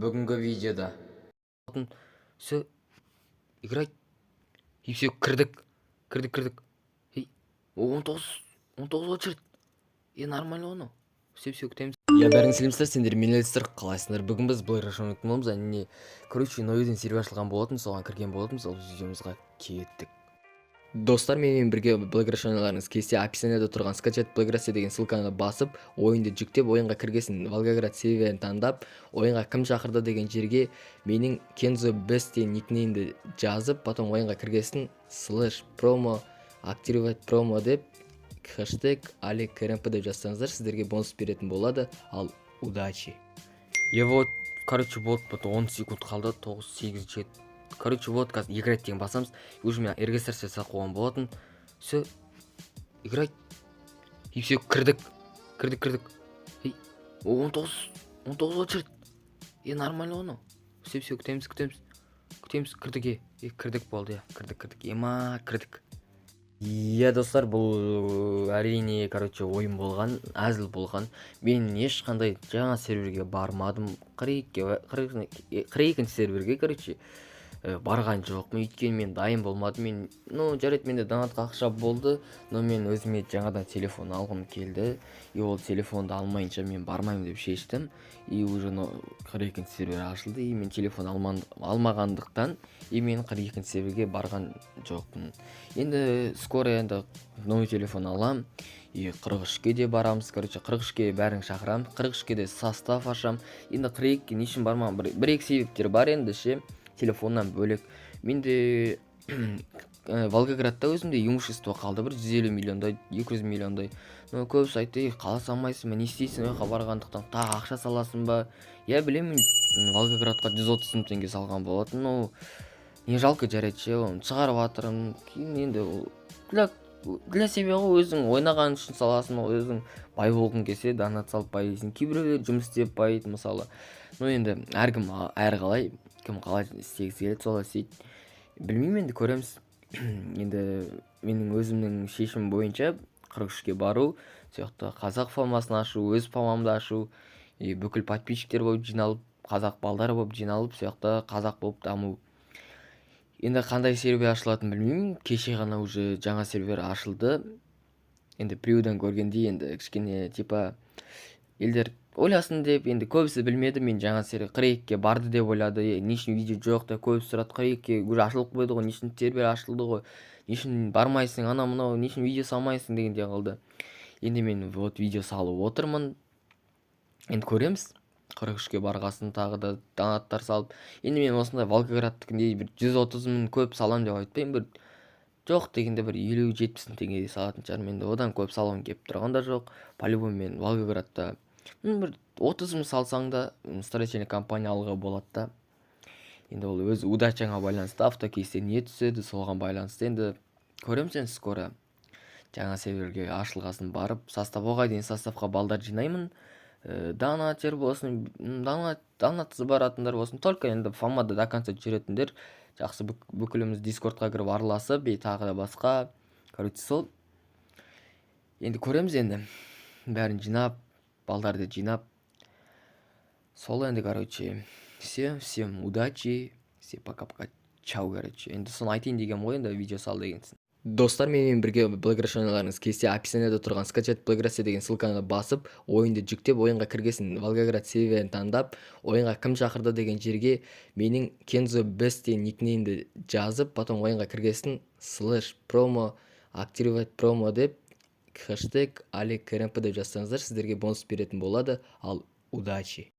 Бүгінгі видеода все играть и все кірдік. Ей, 19 очередь. И нормально оны. Все күтеміз. Я бәрін сәлемдер, сендер менелестер, қалайсыңдар? Бүгін біз Black Russian өтініміз, әне, короче, новиден сервер ашылған болатын, соған кірген болатын, сол видеомызға кеттік. Достар, менімен бірге Black Russian'ларыңыз келсе, описаниеда тұрған скачать Black Russia деген ссылканы басып, ойынды жүктеп, ойынға кіргесін Волгоград серверін таңдап, ойынға кім шақырды деген жерге менің Kenzo Best деген никнеймді жазып, потом ойынға кіргесін /promo активировать промо деп хэштег #AlekRMP деп жазсаңыздар, сіздерге бонус беретін болады. Ал удачи. И вот, короче, вот 10 секунд қалды, 9, 8, 7. Короче, вот қазір играть деген басамыз. Уже мен регистрация қойған болатын. Все играть. И все кірдік. Ей, 19 очередь. И нормально оны. Все күтеміз. Кірдік болды, я. Кірдік. Иә, достар, бұл әрине, короче, ойын болған, әзіл болған. Мен ешқандай жаңа серверге бармадым. 42 серверге, короче, барған жоқпын. Өйткені мен дайын болмадым. Мен, жарайды, менде донатқа ақша болды, но мен өзіме жаңадан телефон алғым келді. И ол телефонды алмайынша мен бармаймын деп шештім. И уже 42 сервер ашылды. И мен телефон алмағандықтан, и мен 42 серверге барған жоқпын. Енді скоро енді новый телефон алам. И 43-ке де барамыз. Короче, 43-ке бәрін шақырам. 43-ке де состав ашам. Енді 42-ке нешін бармам? Бір-екі себептер бар енді ше. Телефоннан бөлек. Менде Волгоградта өзімде имущество қалды, бір 150 миллиондай, 200 миллиондай. Көбісі айтты, қала салмайсың ба, не істейсің ойға барғандықтан, тағы ақша саласың ба? Я білемін, Волгоградқа 130 мың теңге салған болатын, не жалко жарайды ше, оны шығарып атырым. Кейін енді для себя ғой, өзің ойнаған үшін саласың, өзің бай болғың келсе, донат салып байисың. Кейбіреулер жұмыс істеп байиды, мысалы. Енді әркім әрқалай, кім қалай істегісі келеді, солай істейді. Білмеймін, енді көреміз. Енді менің өзімнің шешім бойынша 43-ке бару, сияқты қазақ формасын ашу, өз формамды ашу, бүкіл подписчиктер болып жиналып, қазақ балдар болып жиналып, сияқты қазақ болып даму. Енді қандай сервер ашылатын білмеймін. Кеше ғана уже жаңа сервер ашылды. Енді біреуден көргенде енді кішкене типа елдер ойласын деп, енді көбісі білмеді, мен жаңа сервер 42-ке барды деп ойлады. Нешін видео жоқ та, көбісі сұрады, 42-ке уже ашылып қойды ғой, нешін сервер ашылды ғой, нешін бармайсың, мынау, нешін видео салмайсың дегенде қалды. Енді мен вот видео салып отырмын. Енді көреміз. 43-ке барғасын тағы да донаттар салып. Енді мен осындай Волгоградтікіндей бір 130 мың көп салам деп айтпаймын. Бір жоқ дегенде бір 50-70 теңге салатын шығар. Менде одан көп салам кеп тұрған да жоқ. По-любому мен Волгоградта бір 30 мың салсаң да строительный компания алуға болады да. Енді ол өз удачаңа байланысты, автокейстен не түседі, соған байланысты. Енді көреміз енді скоро жаңа серверге ашылғасын барып, оған дейін составқа балдар жинаймын. Донатер болсын, донатсыз баратындар болсын, только енді формада до конца жүретіндер жақсы бүкіліміз дискордқа кіріп араласып, тағы да басқа. Короче, сол. Енді көреміз енді. Бәрін жинап, балдарды жинап. Сол енді, короче. Всем удачи. Всем пока-пока. Чау, короче. Енді соны айтайын деген ғой, енді видео сал дегенсің. Достар, менімен бірге Black Russian'ларыңыз келсе, описаниеда тұрған скачать Black Russia деген ссылканы басып, ойынды жүктеп, ойынға кіргесін Волгоград серверін таңдап, ойынға кім шақырды деген жерге менің Kenzo Best деген никнеймді жазып, потом ойынға кіргесін /promo активировать промо деп хэштег #AlekRMP деп жазсаңыздар, сіздерге бонус беретін болады. Ал удачи.